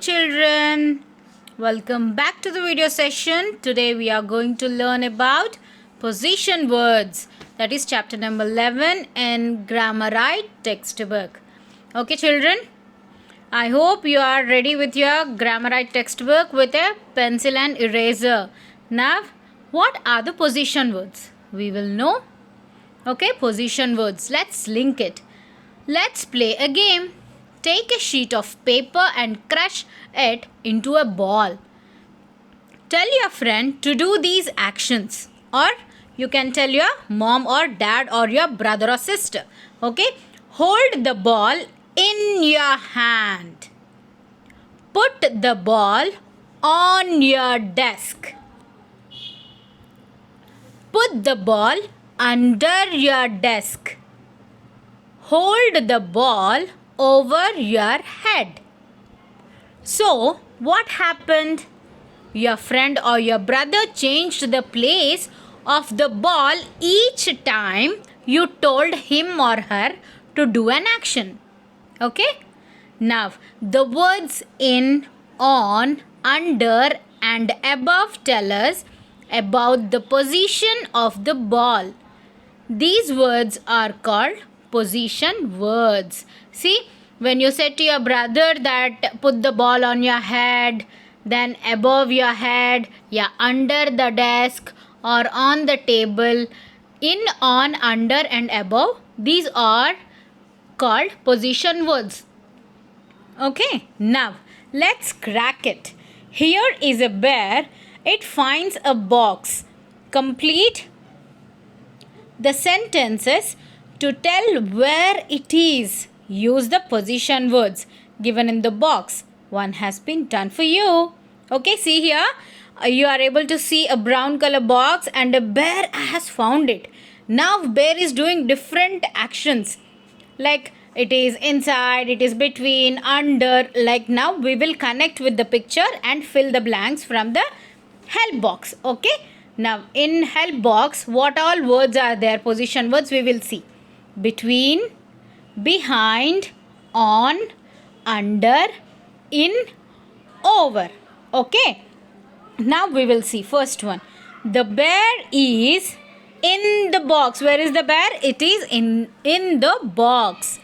children. Welcome back to the video session. Today we are going to learn about position words. That is chapter number 11 in Grammarite textbook. Okay children, I hope you are ready with your Grammarite textbook with a pencil and eraser. Now, what are the position words? We will know. Okay, position words. Let's link it. Let's play a game. Take a sheet of paper and crush it into a ball. Tell your friend to do these actions, or you can tell your mom or dad or your brother or sister. Okay, hold the ball in your hand. Put the ball on your desk. Put the ball under your desk. Hold the ball over your head. So, what happened? Your friend or your brother changed the place of the ball each time you told him or her to do an action. Okay? Now, the words in, on, under and above tell us about the position of the ball. These words are called position words. See, when you say to your brother that put the ball on your head, then above your head, yeah, under the desk or on the table, in, on, under and above, these are called position words. Okay, now let's crack it. Here is a bear. It finds a box. Complete the sentences to tell where it is. Use the position words given in the box. One has been done for you. Okay, see here. You are able to see a brown color box and a bear has found it. Now bear is doing different actions. Like it is inside, it is between, under. Like now we will connect with the picture and fill the blanks from the help box. Okay. Now in help box, what all words are there? Position words we will see. Between, behind, on, under, in, over. Okay. Now we will see first one. The bear is in the box. Where is the bear? It is in the box.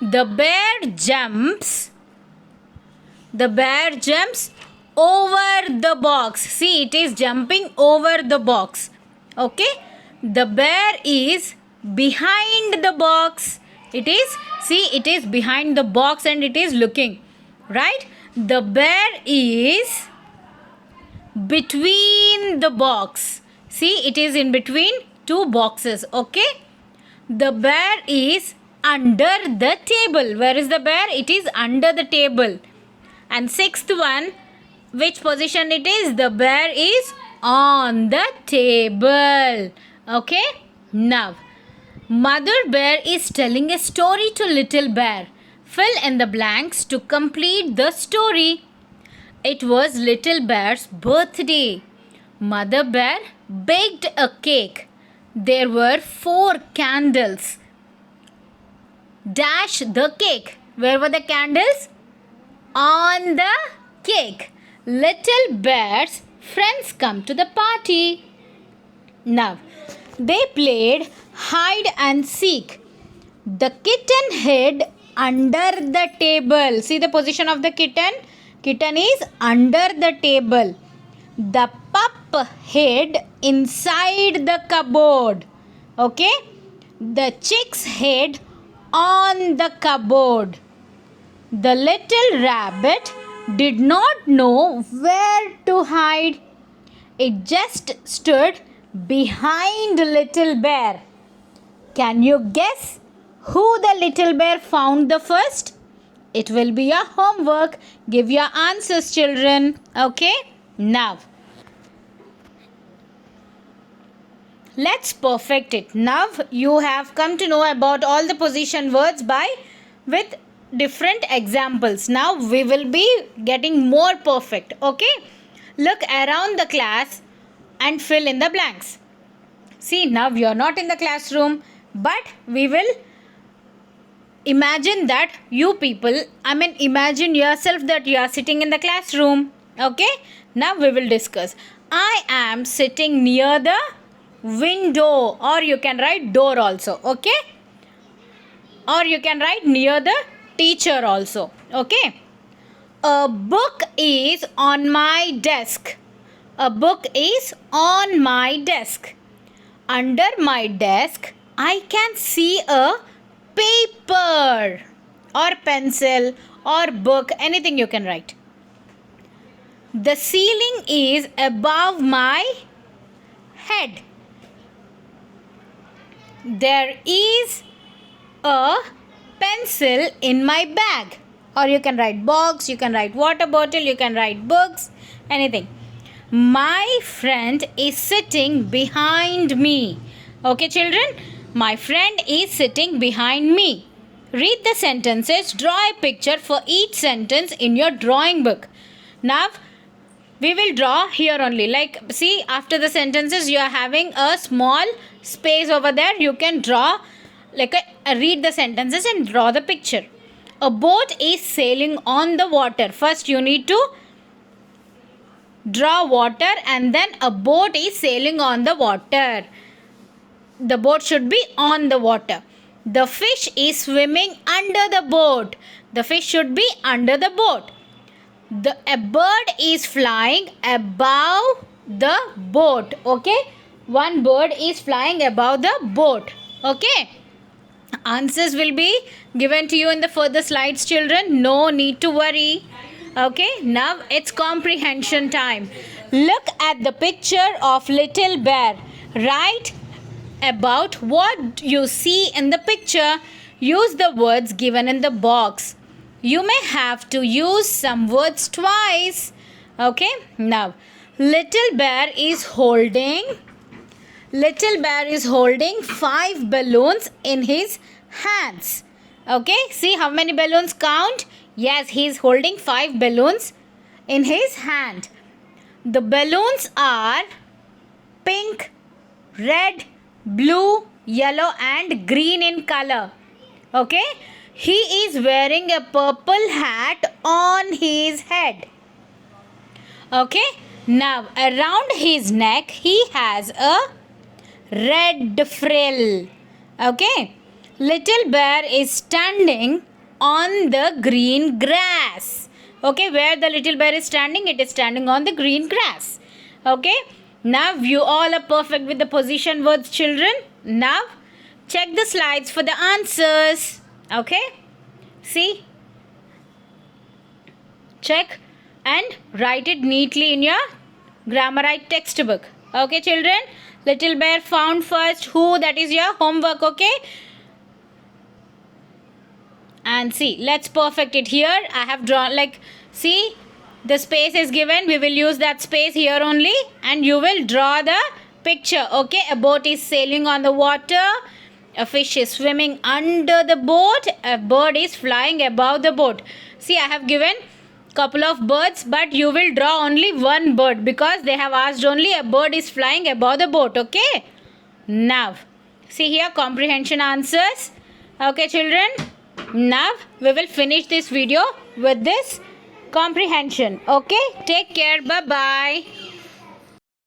The bear jumps. The bear jumps over the box. See, it is jumping over the box. Okay. The bear is behind the box. It is behind the box and it is looking. Right? The bear is between the box. See, it is in between two boxes. Okay. The bear is under the table. Where is the bear? It is under the table. And sixth one, which position it is? The bear is on the table. Okay. Now, Mother Bear is telling a story to Little Bear. Fill in the blanks to complete the story. It was Little Bear's birthday. Mother Bear baked a cake. There were 4 candles. Dash the cake. Where were the candles? On the cake. Little Bear's friends come to the party. Now, they played hide and seek. The kitten hid under the table. See the position of the kitten? Kitten is under the table. The pup hid inside the cupboard. Okay? The chicks hid on the cupboard. The little rabbit did not know where to hide. It just stood behind Little Bear. Can you guess who the little bear found the first? It will be your homework. Give your answers, children. Okay? Now, let's perfect it. Now, you have come to know about all the position words with different examples. Now, we will be getting more perfect. Okay? Look around the class and fill in the blanks. See, now you are not in the classroom, but we will imagine that you people, imagine yourself that you are sitting in the classroom. Okay, now we will discuss. I am sitting near the window, or you can write door also. Okay, or you can write near the teacher also. Okay, a book is on my desk. A book is on my desk. Under my desk, I can see a paper or pencil or book, anything you can write. The ceiling is above my head. There is a pencil in my bag. Or you can write box, you can write water bottle, you can write books, anything. My friend is sitting behind me. Okay, children? My friend is sitting behind me. Read the sentences. Draw a picture for each sentence in your drawing book. Now, we will draw here only. Like, see, after the sentences, you are having a small space over there. You can draw, read the sentences and draw the picture. A boat is sailing on the water. First, you need to draw water, and then a boat is sailing on the water. The boat should be on the water. The fish is swimming under the boat. The fish should be under the boat. A bird is flying above the boat. Okay, one bird is flying above the boat. Okay, answers will be given to you in the further slides, children. No need to worry. Okay, now it's comprehension time. Look at the picture of little bear. Write about what you see in the picture. Use the words given in the box. You may have to use some words twice. Okay, now little bear is holding 5 balloons in his hands. Okay, see how many balloons count? Yes, he is holding 5 balloons in his hand. The balloons are pink, red, blue, yellow and green in color. Okay, he is wearing a purple hat on his head. Okay, now around his neck he has a red frill. Okay, little bear is standing on the green grass. Okay, where the little bear is standing, it is standing on the green grass. Okay, now you all are perfect with the position words, children. Now check the slides for the answers. Okay, see, check and write it neatly in your Grammarite textbook. Okay, children, little bear found first. Who? That is your homework. Okay, and see, let's perfect it. Here I have drawn, see, the space is given. We will use that space here only, and you will draw the picture. Okay, a boat is sailing on the water. A fish is swimming under the boat. A bird is flying above the boat. See, I have given couple of birds, but you will draw only one bird because they have asked only a bird is flying above the boat. Okay, now see here, comprehension answers. Okay, children, now we will finish this video with this comprehension. Okay, take care. Bye bye.